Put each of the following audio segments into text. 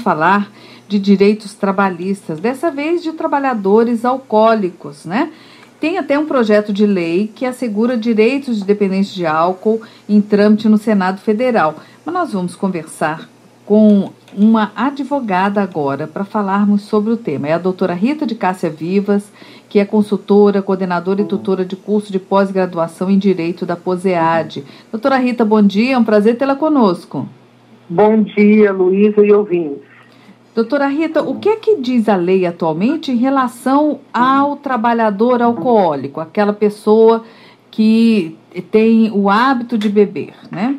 falar de direitos trabalhistas, dessa vez de trabalhadores alcoólicos, né? Tem até um projeto de lei que assegura direitos de dependentes de álcool em trâmite no Senado Federal. Mas nós vamos conversar com uma advogada agora para falarmos sobre o tema. É a doutora Rita de Cássia Vivas, que é consultora, coordenadora e tutora de curso de pós-graduação em Direito da POSEAD. Doutora Rita, bom dia, é um prazer tê-la conosco. Bom dia, Luísa e ouvintes. Doutora Rita, o que é que diz a lei atualmente em relação ao trabalhador alcoólico, aquela pessoa que tem o hábito de beber, né?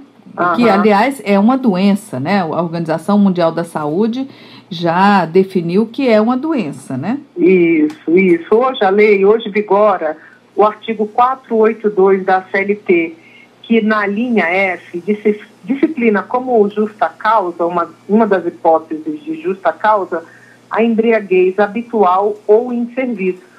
Que, aliás, é uma doença, né? A Organização Mundial da Saúde já definiu que é uma doença, né? Isso. Hoje vigora o artigo 482 da CLT, que na linha F disciplina como justa causa, uma das hipóteses de justa causa, a embriaguez habitual ou em serviço.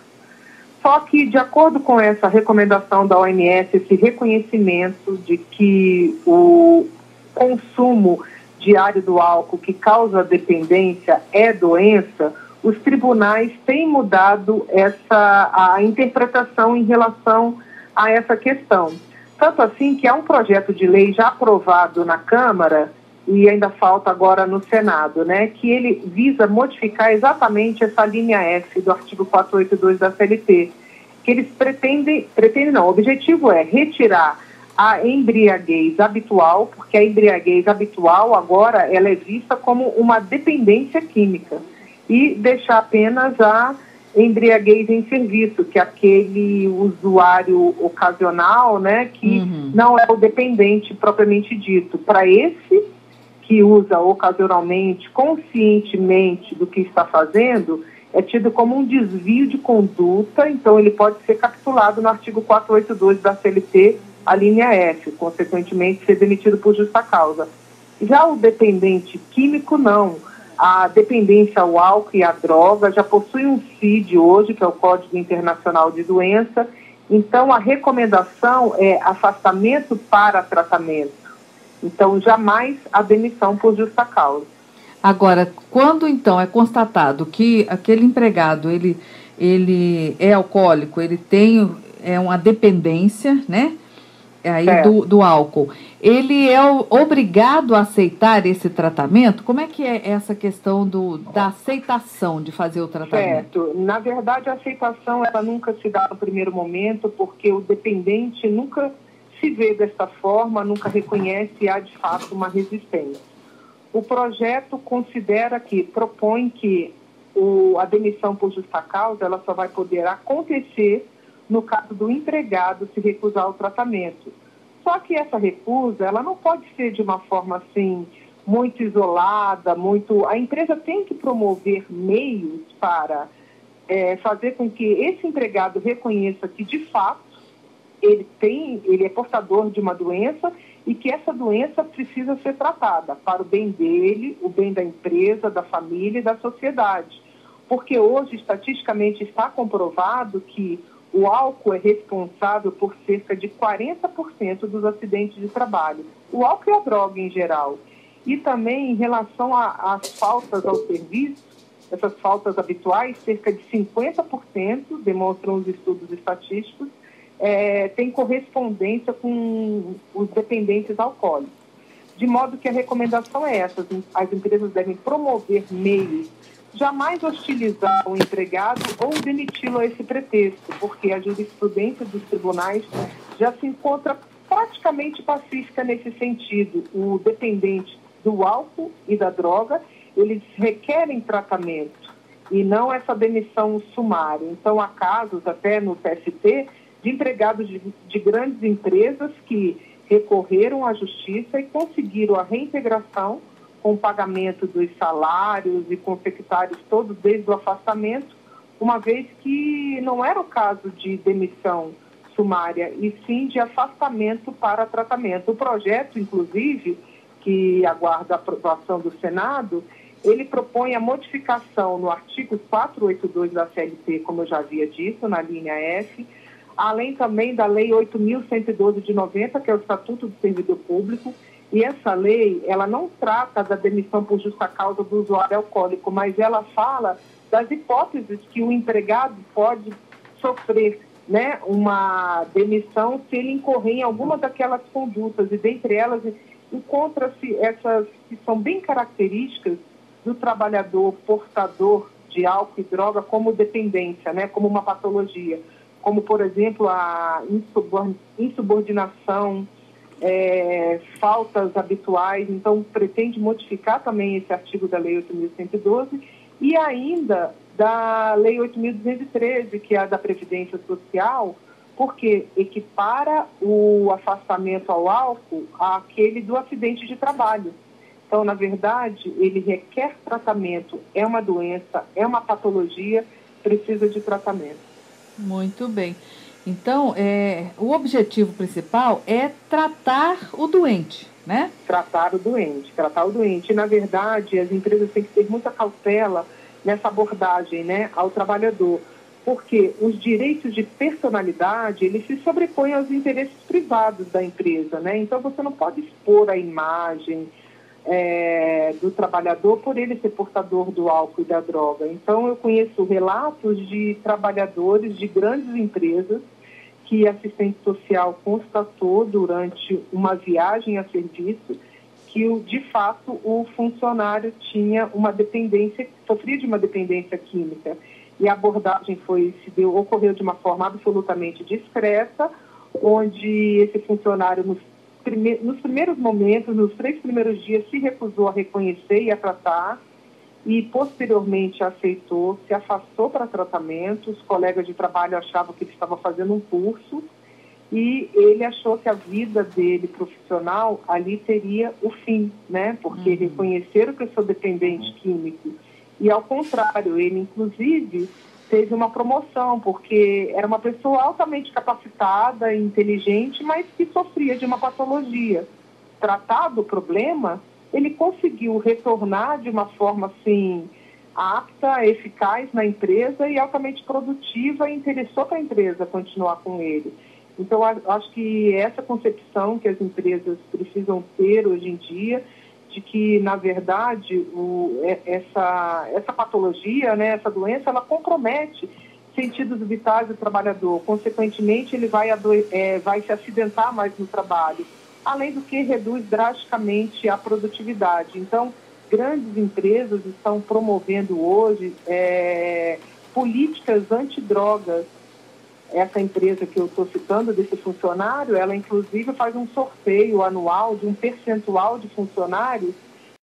Só que, de acordo com essa recomendação da OMS, esse reconhecimento de que o consumo diário do álcool que causa dependência é doença, os tribunais têm mudado a interpretação em relação a essa questão. Tanto assim que há um projeto de lei já aprovado na Câmara e ainda falta agora no Senado, né, que ele visa modificar exatamente essa linha F do artigo 482 da CLT, que eles o objetivo é retirar a embriaguez habitual, porque a embriaguez habitual agora ela é vista como uma dependência química, e deixar apenas a embriaguez em serviço, que é aquele usuário ocasional, né, que não é o dependente propriamente dito. Para esse que usa ocasionalmente, conscientemente do que está fazendo, é tido como um desvio de conduta, então ele pode ser capitulado no artigo 482 da CLT, a linha F, consequentemente ser demitido por justa causa. Já o dependente químico, não. A dependência ao álcool e à droga já possui um CID hoje, que é o Código Internacional de Doença, então a recomendação é afastamento para tratamento. Então, jamais a demissão por justa causa. Agora, quando então é constatado que aquele empregado ele é alcoólico, ele tem uma dependência, né? Aí do álcool, ele é obrigado a aceitar esse tratamento? Como é que é essa questão da aceitação de fazer o tratamento? Certo. Na verdade, a aceitação ela nunca se dá no primeiro momento, porque o dependente nunca se vê desta forma, nunca reconhece e há de fato uma resistência. O projeto propõe que a demissão por justa causa ela só vai poder acontecer no caso do empregado se recusar ao tratamento. Só que essa recusa, ela não pode ser de uma forma assim, muito isolada, A empresa tem que promover meios para fazer com que esse empregado reconheça que, de fato, ele é portador de uma doença e que essa doença precisa ser tratada para o bem dele, o bem da empresa, da família e da sociedade. Porque hoje, estatisticamente, está comprovado que o álcool é responsável por cerca de 40% dos acidentes de trabalho. O álcool e a droga em geral. E também em relação às faltas ao serviço, essas faltas habituais, cerca de 50%, demonstram os estudos estatísticos, tem correspondência com os dependentes alcoólicos. De modo que a recomendação é essa, as empresas devem promover meios, jamais hostilizar o empregado ou demiti-lo a esse pretexto, porque a jurisprudência dos tribunais já se encontra praticamente pacífica nesse sentido. O dependente do álcool e da droga, eles requerem tratamento e não essa demissão sumária. Então, há casos, até no TST, de empregados de grandes empresas que recorreram à justiça e conseguiram a reintegração com o pagamento dos salários e com secretários todos desde o afastamento, uma vez que não era o caso de demissão sumária, e sim de afastamento para tratamento. O projeto, inclusive, que aguarda a aprovação do Senado, ele propõe a modificação no artigo 482 da CLT, como eu já havia dito, na linha F, além também da Lei 8.112 de 90, que é o Estatuto do Servidor Público, E essa lei, ela não trata da demissão por justa causa do usuário alcoólico, mas ela fala das hipóteses que o empregado pode sofrer, né, uma demissão se ele incorrer em alguma daquelas condutas, e dentre elas encontra-se essas que são bem características do trabalhador portador de álcool e droga como dependência, né, como uma patologia, como, por exemplo, a insubordinação, faltas habituais. Então, pretende modificar também esse artigo da Lei 8.112 e ainda da Lei 8.213, que é a da Previdência Social, porque equipara o afastamento ao álcool àquele do acidente de trabalho. Então, na verdade, ele requer tratamento, é uma doença, é uma patologia, precisa de tratamento. Muito bem. Então, o objetivo principal é tratar o doente, né? Tratar o doente. E, na verdade, as empresas têm que ter muita cautela nessa abordagem, né, ao trabalhador, porque os direitos de personalidade, eles se sobrepõem aos interesses privados da empresa, né? Então, você não pode expor a imagem do trabalhador por ele ser portador do álcool e da droga. Então, eu conheço relatos de trabalhadores de grandes empresas que a assistente social constatou durante uma viagem a serviço que, de fato, o funcionário tinha uma dependência, sofria de uma dependência química. E a abordagem ocorreu de uma forma absolutamente discreta, onde esse funcionário, nos primeiros momentos, nos 3 primeiros dias, se recusou a reconhecer e a tratar, e posteriormente aceitou, se afastou para tratamento. Os colegas de trabalho achavam que ele estava fazendo um curso, e ele achou que a vida dele profissional ali teria o fim, né? Porque reconheceram que eu sou dependente químico. E, ao contrário, ele, inclusive, teve uma promoção, porque era uma pessoa altamente capacitada, inteligente, mas que sofria de uma patologia. Tratado o problema, ele conseguiu retornar de uma forma, assim, apta, eficaz na empresa e altamente produtiva, e interessou para a empresa continuar com ele. Então, acho que essa concepção que as empresas precisam ter hoje em dia, de que, na verdade, essa patologia, né, essa doença, ela compromete sentidos vitais do trabalhador. Consequentemente, ele vai se acidentar mais no trabalho, além do que reduz drasticamente a produtividade. Então, grandes empresas estão promovendo hoje políticas antidrogas. Essa empresa que eu estou citando, desse funcionário, ela inclusive faz um sorteio anual de um percentual de funcionários